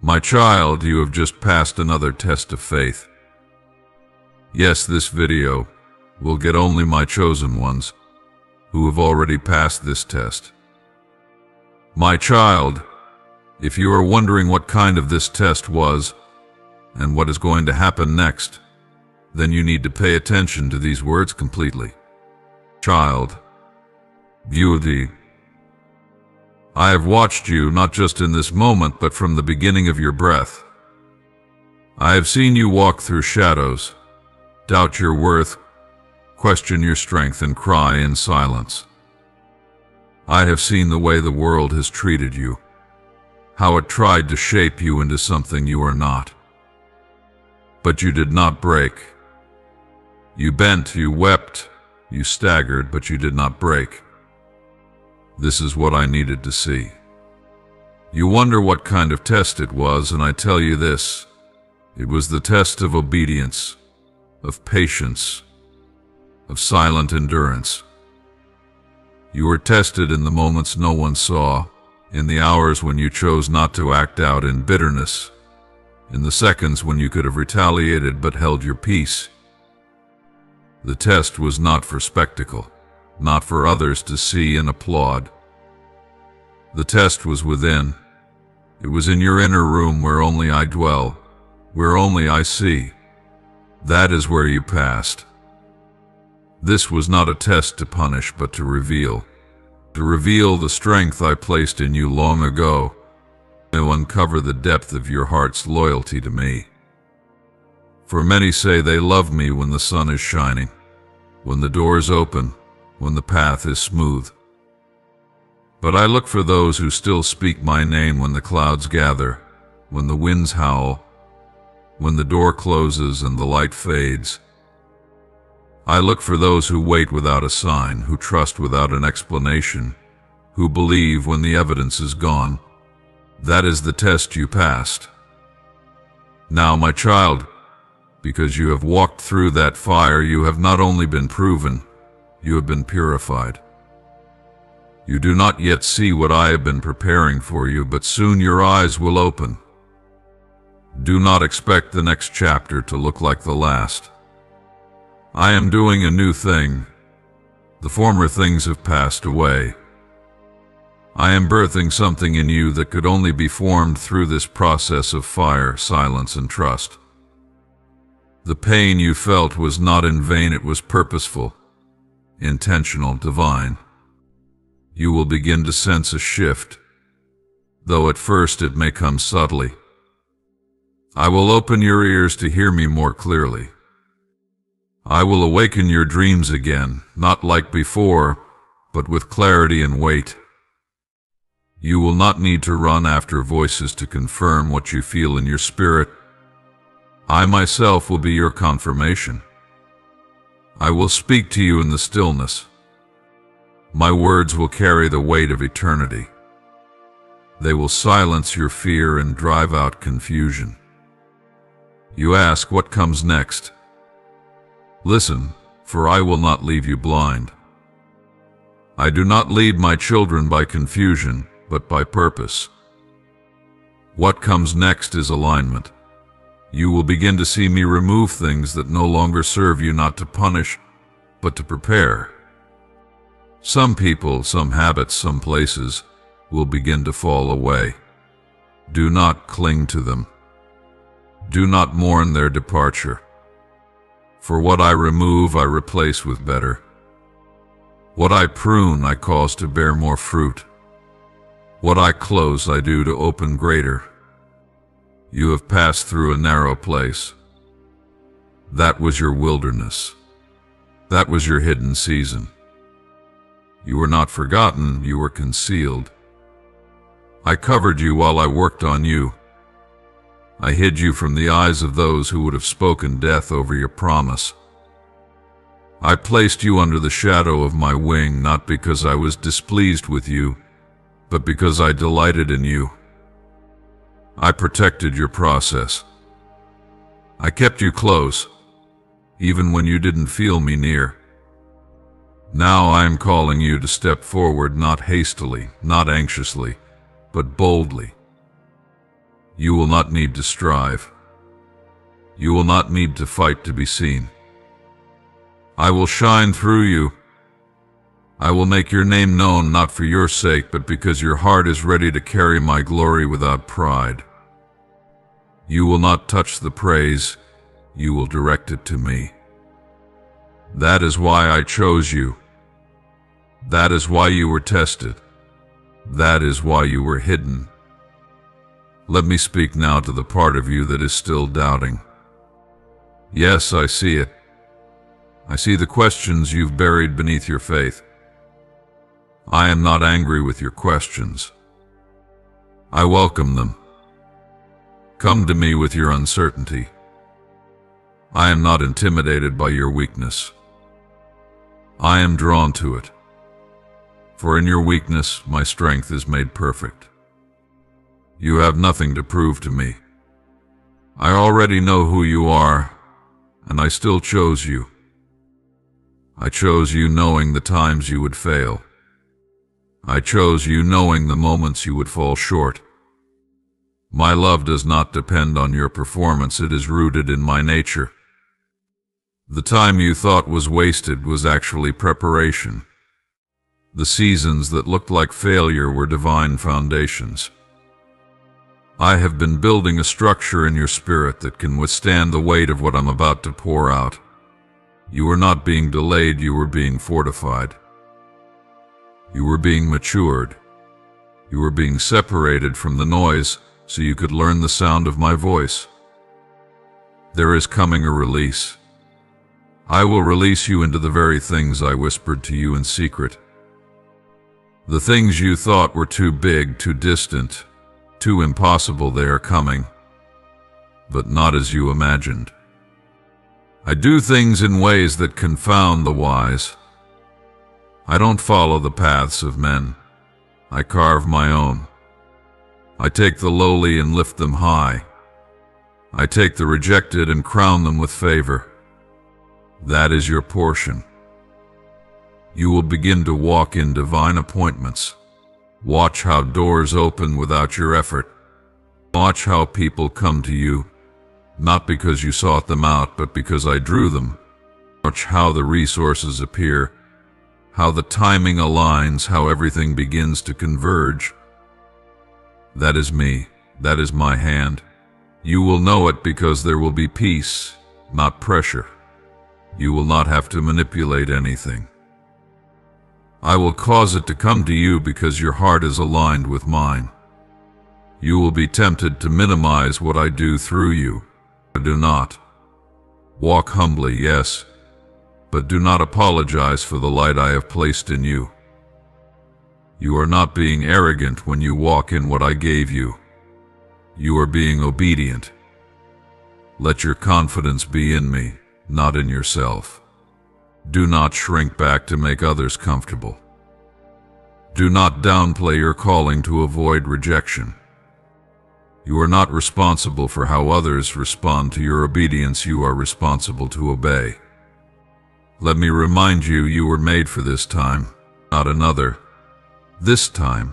My child, you have just passed another test of faith. Yes, this video will get only my chosen ones who have already passed this test. My child, if you are wondering what kind of this test was and what is going to happen next, then you need to pay attention to these words completely. Child, beauty. I have watched you not just in this moment, but from the beginning of your breath. I have seen you walk through shadows, doubt your worth, question your strength, and cry in silence. I have seen the way the world has treated you, how it tried to shape you into something you are not. But you did not break. You bent, you wept, you staggered, but you did not break. This is what I needed to see. You wonder what kind of test it was, and I tell you this. It was the test of obedience, of patience, of silent endurance. You were tested in the moments no one saw, in the hours when you chose not to act out in bitterness, in the seconds when you could have retaliated but held your peace. The test was not for spectacle, not for others to see and applaud. The test was within. It was in your inner room where only I dwell, where only I see. That is where you passed. This was not a test to punish, but to reveal the strength I placed in you long ago, to uncover the depth of your heart's loyalty to me. For many say they love me when the sun is shining, when the doors open, when the path is smooth. But I look for those who still speak my name when the clouds gather, when the winds howl, when the door closes and the light fades. I look for those who wait without a sign, who trust without an explanation, who believe when the evidence is gone. That is the test you passed. Now, my child, because you have walked through that fire, you have not only been proven, you have been purified. You do not yet see what I have been preparing for you, but soon your eyes will open. Do not expect the next chapter to look like the last. I am doing a new thing. The former things have passed away. I am birthing something in you that could only be formed through this process of fire, silence, and trust. The pain you felt was not in vain, it was purposeful, intentional, divine. You will begin to sense a shift, though at first it may come subtly. I will open your ears to hear me more clearly. I will awaken your dreams again, not like before, but with clarity and weight. You will not need to run after voices to confirm what you feel in your spirit. I myself will be your confirmation. I will speak to you in the stillness. My words will carry the weight of eternity. They will silence your fear and drive out confusion. You ask, what comes next? Listen, for I will not leave you blind. I do not lead my children by confusion, but by purpose. What comes next is alignment. You will begin to see me remove things that no longer serve you, not to punish, but to prepare. Some people, some habits, some places will begin to fall away. Do not cling to them. Do not mourn their departure. For what I remove, I replace with better. What I prune, I cause to bear more fruit. What I close, I do to open greater. You have passed through a narrow place. That was your wilderness. That was your hidden season. You were not forgotten, you were concealed. I covered you while I worked on you. I hid you from the eyes of those who would have spoken death over your promise. I placed you under the shadow of my wing, not because I was displeased with you, but because I delighted in you. I protected your process. I kept you close, even when you didn't feel me near. Now I am calling you to step forward, not hastily, not anxiously, but boldly. You will not need to strive. You will not need to fight to be seen. I will shine through you. I will make your name known not for your sake, but because your heart is ready to carry my glory without pride. You will not touch the praise, you will direct it to me. That is why I chose you. That is why you were tested. That is why you were hidden. Let me speak now to the part of you that is still doubting. Yes, I see it. I see the questions you've buried beneath your faith. I am not angry with your questions. I welcome them. Come to me with your uncertainty. I am not intimidated by your weakness. I am drawn to it. For in your weakness, my strength is made perfect. You have nothing to prove to me. I already know who you are, and I still chose you. I chose you knowing the times you would fail. I chose you knowing the moments you would fall short. My love does not depend on your performance, it is rooted in my nature. The time you thought was wasted was actually preparation. The seasons that looked like failure were divine foundations. I have been building a structure in your spirit that can withstand the weight of what I'm about to pour out. You were not being delayed, you were being fortified. You were being matured. You were being separated from the noise so you could learn the sound of my voice. There is coming a release. I will release you into the very things I whispered to you in secret. The things you thought were too big, too distant, too impossible, they are coming, but not as you imagined. I do things in ways that confound the wise. I don't follow the paths of men. I carve my own. I take the lowly and lift them high. I take the rejected and crown them with favor. That is your portion. You will begin to walk in divine appointments. Watch how doors open without your effort. Watch how people come to you, not because you sought them out, but because I drew them. Watch how the resources appear, how the timing aligns, how everything begins to converge. That is me. That is my hand. You will know it because there will be peace, not pressure. You will not have to manipulate anything. I will cause it to come to you because your heart is aligned with mine. You will be tempted to minimize what I do through you. Do not. Walk humbly, yes, but do not apologize for the light I have placed in you. You are not being arrogant when you walk in what I gave you. You are being obedient. Let your confidence be in me, not in yourself. Do not shrink back to make others comfortable. Do not downplay your calling to avoid rejection. You are not responsible for how others respond to your obedience. You are responsible to obey. Let me remind you, you were made for this time, not another. This time.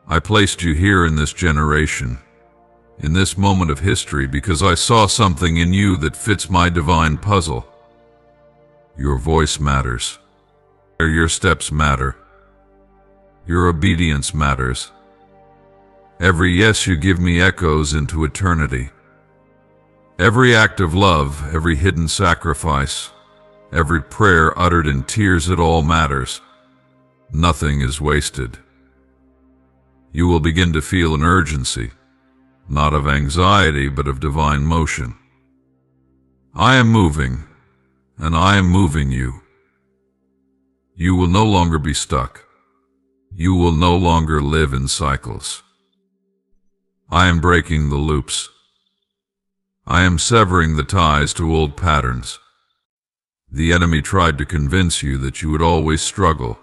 I placed you here in this generation, in this moment of history, because I saw something in you that fits my divine puzzle. Your voice matters. Your steps matter. Your obedience matters. Every yes you give me echoes into eternity. Every act of love, every hidden sacrifice, every prayer uttered in tears, it all matters. Nothing is wasted. You will begin to feel an urgency, not of anxiety, but of divine motion. I am moving, and I am moving you. You will no longer be stuck. You will no longer live in cycles. I am breaking the loops. I am severing the ties to old patterns. The enemy tried to convince you that you would always struggle,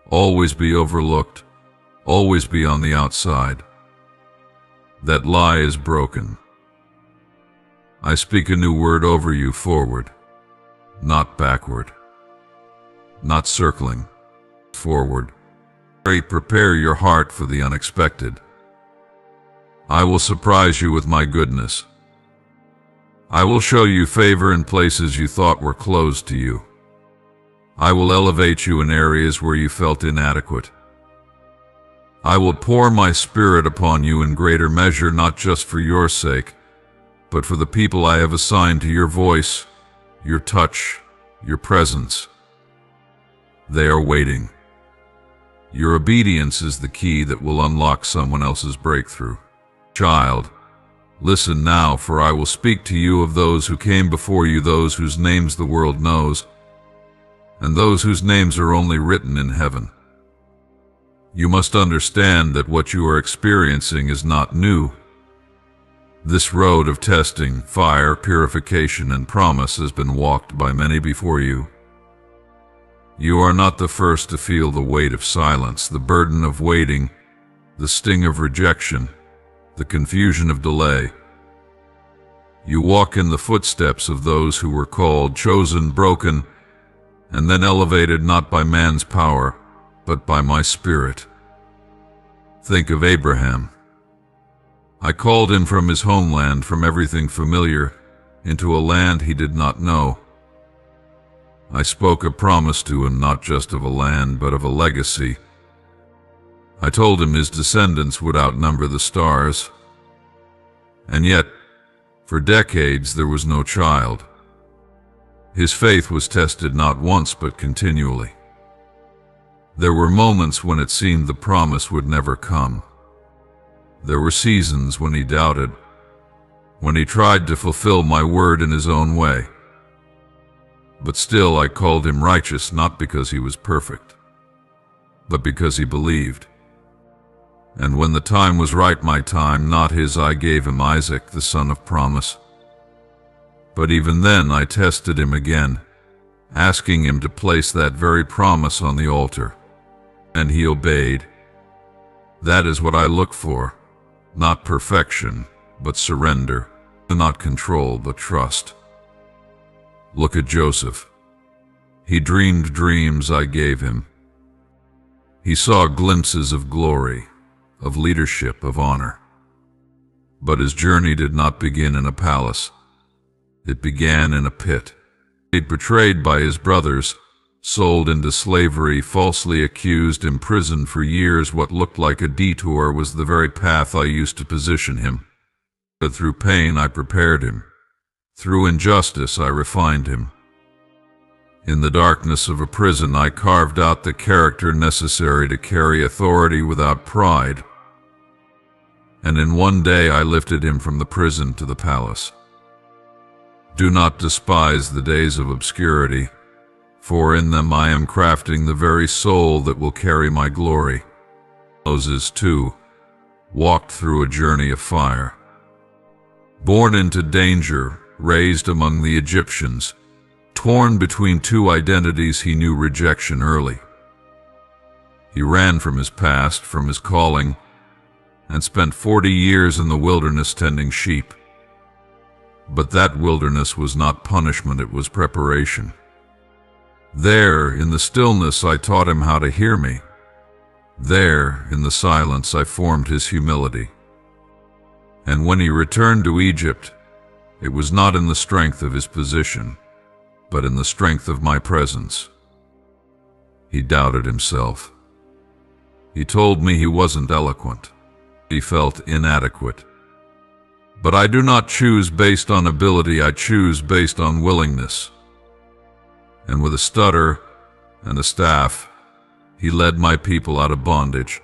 always be overlooked, always be on the outside. That lie is broken. I speak a new word over you: forward. Not backward, not circling, forward. Prepare your heart for the unexpected. I will surprise you with my goodness. I will show you favor in places you thought were closed to you. I will elevate you in areas where you felt inadequate. I will pour my Spirit upon you in greater measure, not just for your sake, but for the people I have assigned to your voice, your touch, your presence. They are waiting. Your obedience is the key that will unlock someone else's breakthrough. Child, listen now, for I will speak to you of those who came before you, those whose names the world knows, and those whose names are only written in heaven. You must understand that what you are experiencing is not new. This road of testing, fire, purification, and promise has been walked by many before you. You are not the first to feel the weight of silence, the burden of waiting, the sting of rejection, the confusion of delay. You walk in the footsteps of those who were called, chosen, broken, and then elevated not by man's power, but by my Spirit. Think of Abraham. I called him from his homeland, from everything familiar, into a land he did not know. I spoke a promise to him, not just of a land, but of a legacy. I told him his descendants would outnumber the stars. And yet, for decades, there was no child. His faith was tested not once, but continually. There were moments when it seemed the promise would never come. There were seasons when he doubted, when he tried to fulfill my word in his own way. But still I called him righteous, not because he was perfect, but because he believed. And when the time was right, my time, not his, I gave him Isaac, the son of promise. But even then I tested him again, asking him to place that very promise on the altar. And he obeyed. That is what I look for, not perfection, but surrender, not control, but trust. Look at Joseph. He dreamed dreams I gave him. He saw glimpses of glory, of leadership, of honor. But his journey did not begin in a palace. It began in a pit. Betrayed by his brothers, sold into slavery, falsely accused, imprisoned for years. What looked like a detour was the very path I used to position him. But through pain I prepared him. Through injustice I refined him. In the darkness of a prison I carved out the character necessary to carry authority without pride. And in one day I lifted him from the prison to the palace. Do not despise the days of obscurity, for in them I am crafting the very soul that will carry my glory. Moses, too, walked through a journey of fire. Born into danger, raised among the Egyptians, torn between two identities, he knew rejection early. He ran from his past, from his calling, and spent 40 years in the wilderness tending sheep. But that wilderness was not punishment, it was preparation. There, in the stillness, I taught him how to hear me. There, in the silence, I formed his humility. And when he returned to Egypt, it was not in the strength of his position, but in the strength of my presence. He doubted himself. He told me he wasn't eloquent. He felt inadequate. But I do not choose based on ability, I choose based on willingness. And with a stutter and a staff, he led my people out of bondage.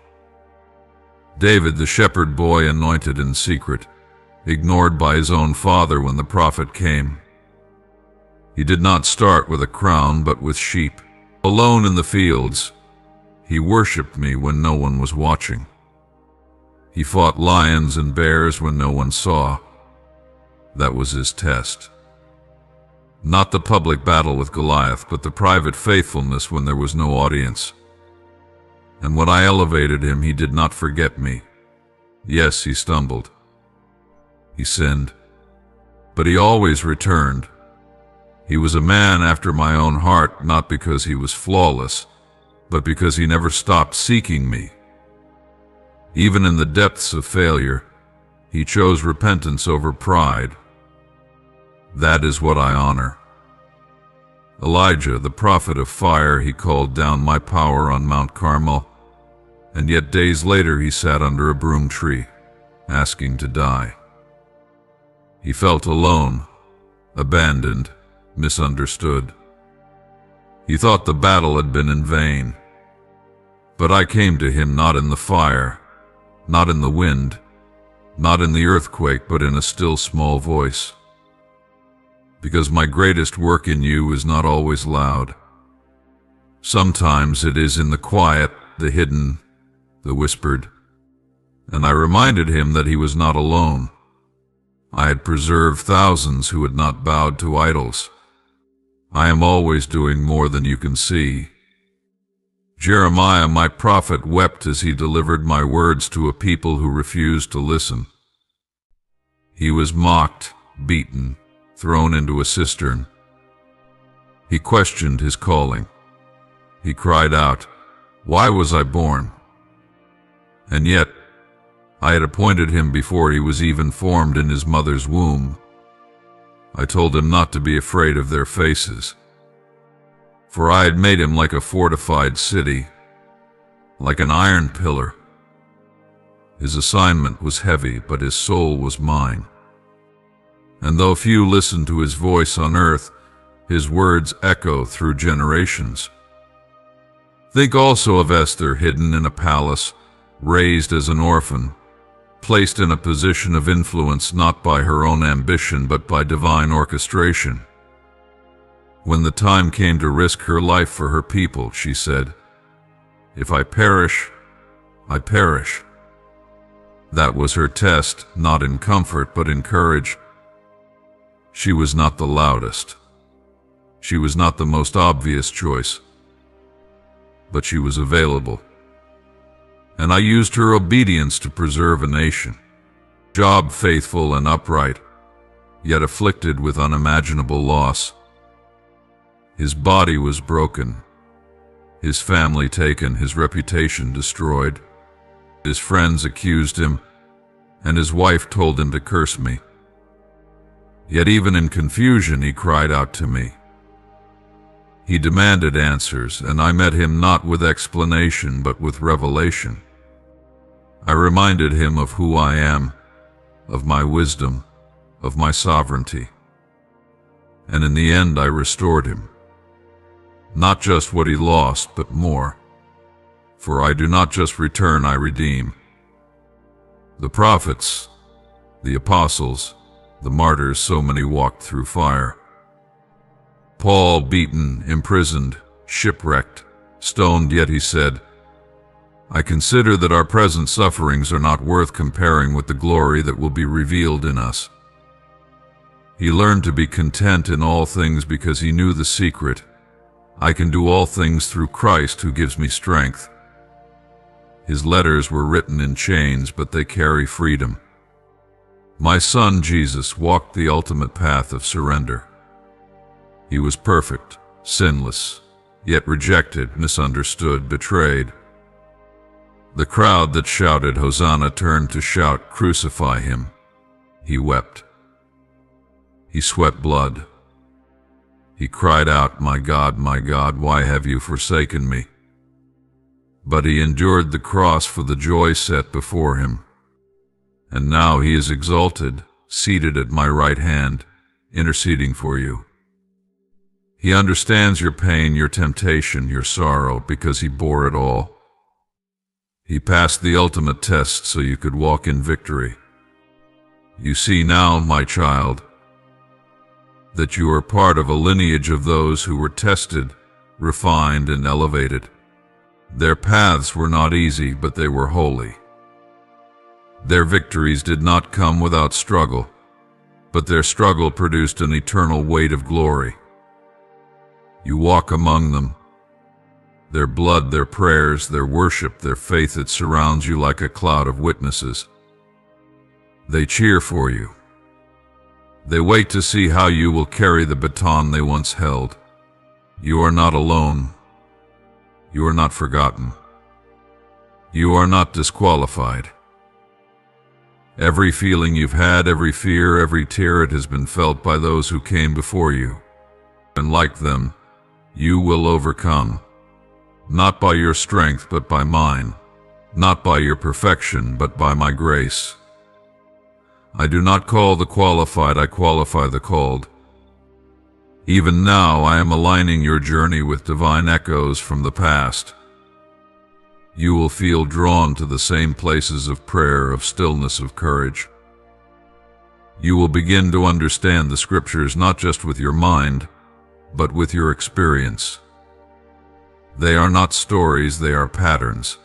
David, the shepherd boy, anointed in secret, ignored by his own father when the prophet came. He did not start with a crown, but with sheep. Alone in the fields, he worshipped me when no one was watching. He fought lions and bears when no one saw. That was his test. Not the public battle with Goliath, but the private faithfulness when there was no audience. And when I elevated him, he did not forget me. Yes, he stumbled. He sinned. But he always returned. He was a man after my own heart, not because he was flawless, but because he never stopped seeking me. Even in the depths of failure, He chose repentance over pride. That is what I honor. Elijah, the prophet of fire, he called down my power on Mount Carmel, and yet days later he sat under a broom tree, asking to die. He felt alone, abandoned, misunderstood. He thought the battle had been in vain. But I came to him not in the fire, not in the wind, not in the earthquake, but in a still small voice. Because my greatest work in you is not always loud. Sometimes it is in the quiet, the hidden, the whispered. And I reminded him that he was not alone. I had preserved thousands who had not bowed to idols. I am always doing more than you can see. Jeremiah, my prophet, wept as he delivered my words to a people who refused to listen. He was mocked, beaten, thrown into a cistern. He questioned his calling. He cried out, "Why was I born?" And yet, I had appointed him before he was even formed in his mother's womb. I told him not to be afraid of their faces, for I had made him like a fortified city, like an iron pillar. His assignment was heavy, but his soul was mine. And though few listened to his voice on earth, his words echo through generations. Think also of Esther, hidden in a palace, raised as an orphan, placed in a position of influence not by her own ambition but by divine orchestration. When the time came to risk her life for her people, she said, "If I perish, I perish." That was her test, not in comfort but in courage. She was not the loudest. She was not the most obvious choice. But she was available. And I used her obedience to preserve a nation. Job faithful and upright, yet afflicted with unimaginable loss. His body was broken, his family taken, his reputation destroyed. His friends accused him, and his wife told him to curse me. Yet even in confusion he cried out to me. He demanded answers, and I met him not with explanation but with revelation. I reminded him of who I am, of my wisdom, of my sovereignty. And in the end I restored him. Not just what he lost, but more. For I do not just return, I redeem. The prophets, the apostles, the martyrs, so many walked through fire. Paul, beaten, imprisoned, shipwrecked, stoned, yet he said, "I consider that our present sufferings are not worth comparing with the glory that will be revealed in us." He learned to be content in all things because he knew the secret. I can do all things through Christ who gives me strength. His letters were written in chains, but they carry freedom. My son Jesus walked the ultimate path of surrender. He was perfect, sinless, yet rejected, misunderstood, betrayed. The crowd that shouted Hosanna turned to shout, "Crucify him." He wept. He sweat blood. He cried out, my God, why have you forsaken me?" But he endured the cross for the joy set before him. And now he is exalted, seated at my right hand, interceding for you. He understands your pain, your temptation, your sorrow, because he bore it all. He passed the ultimate test so you could walk in victory. You see now, my child, that you are part of a lineage of those who were tested, refined, and elevated. Their paths were not easy, but they were holy. Their victories did not come without struggle, but their struggle produced an eternal weight of glory. You walk among them. Their blood, their prayers, their worship, their faith, it surrounds you like a cloud of witnesses. They cheer for you. They wait to see how you will carry the baton they once held. You are not alone. You are not forgotten. You are not disqualified. Every feeling you've had, every fear, every tear, it has been felt by those who came before you. And like them, you will overcome. Not by your strength, but by mine. Not by your perfection, but by my grace. I do not call the qualified, I qualify the called. Even now I am aligning your journey with divine echoes from the past. You will feel drawn to the same places of prayer, of stillness, of courage. You will begin to understand the scriptures not just with your mind, but with your experience. They are not stories, they are patterns.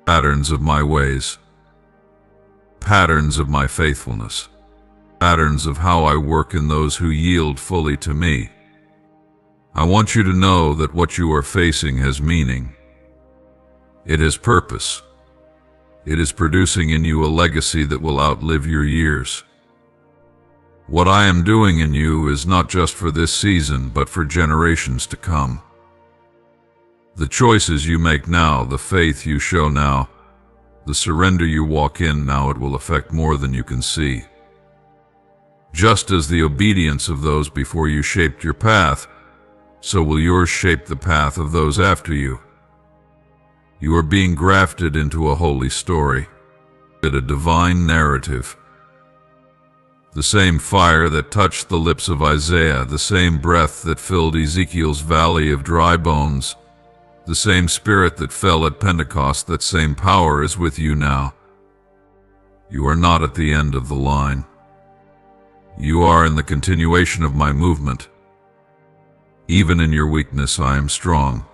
Patterns of my ways. Patterns of my faithfulness. Patterns of how I work in those who yield fully to me. I want you to know that what you are facing has meaning. It has purpose. It is producing in you a legacy that will outlive your years. What I am doing in you is not just for this season, but for generations to come. The choices you make now, the faith you show now, the surrender you walk in now, it will affect more than you can see. Just as the obedience of those before you shaped your path, so will yours shape the path of those after you. You are being grafted into a holy story, a divine narrative. The same fire that touched the lips of Isaiah, the same breath that filled Ezekiel's valley of dry bones, the same spirit that fell at Pentecost, that same power is with you now. You are not at the end of the line. You are in the continuation of my movement. Even in your weakness I am strong.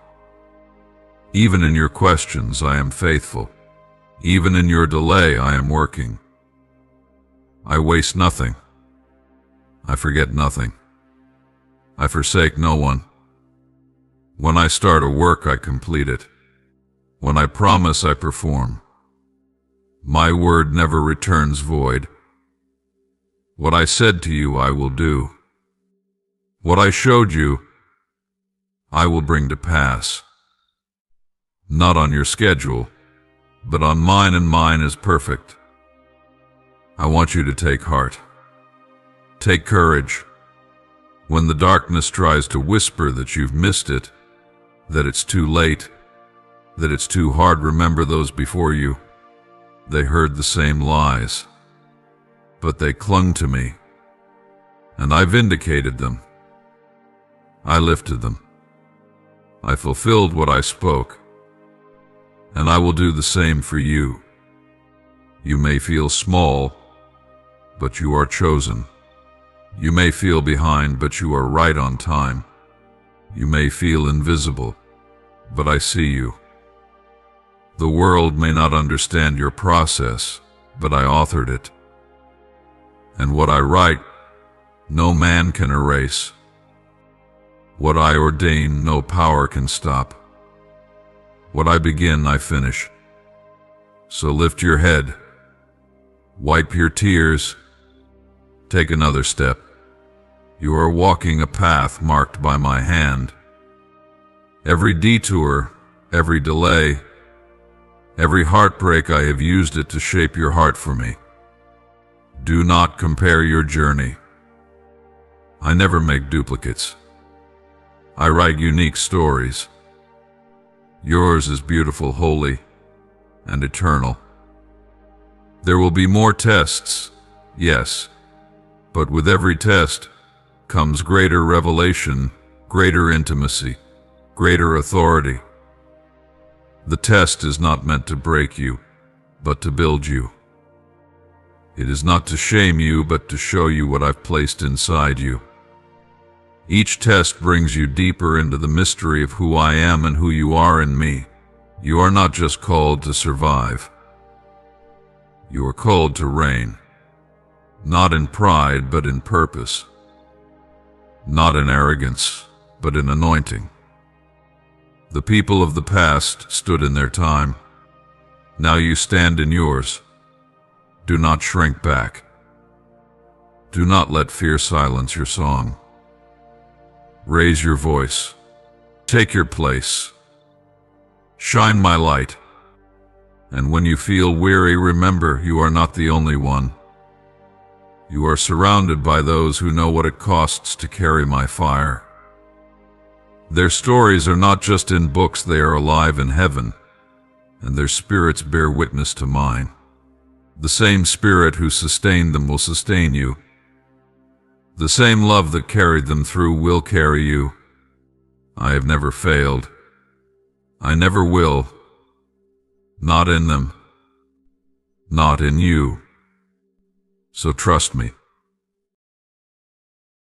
Even in your questions I am faithful. Even in your delay I am working. I waste nothing. I forget nothing. I forsake no one. When I start a work, I complete it. When I promise, I perform. My word never returns void. What I said to you, I will do. What I showed you, I will bring to pass. Not on your schedule, but on mine, and mine is perfect. I want you to take heart. Take courage. When the darkness tries to whisper that you've missed it, that it's too late, that it's too hard, remember those before you. They heard the same lies, but they clung to me, and I vindicated them. I lifted them. I fulfilled what I spoke, and I will do the same for you. You may feel small, but you are chosen. You may feel behind, but you are right on time. You may feel invisible, but I see you. The world may not understand your process, but I authored it. And what I write, no man can erase. What I ordain, no power can stop. What I begin, I finish. So lift your head, wipe your tears, take another step. You are walking a path marked by my hand. Every detour, every delay, every heartbreak, I have used it to shape your heart for me. Do not compare your journey. I never make duplicates. I write unique stories. Yours is beautiful, holy, and eternal. There will be more tests, yes, but with every test comes greater revelation, greater intimacy, greater authority. The test is not meant to break you, but to build you. It is not to shame you, but to show you what I've placed inside you. Each test brings you deeper into the mystery of who I am and who you are in me. You are not just called to survive. You are called to reign, not in pride, but in purpose. Not in arrogance, but in anointing. The people of the past stood in their time. Now you stand in yours. Do not shrink back. Do not let fear silence your song. Raise your voice. Take your place. Shine my light. And when you feel weary, remember you are not the only one. You are surrounded by those who know what it costs to carry my fire. Their stories are not just in books, they are alive in heaven, and their spirits bear witness to mine. The same Spirit who sustained them will sustain you. The same love that carried them through will carry you. I have never failed. I never will. Not in them. Not in you. So trust me.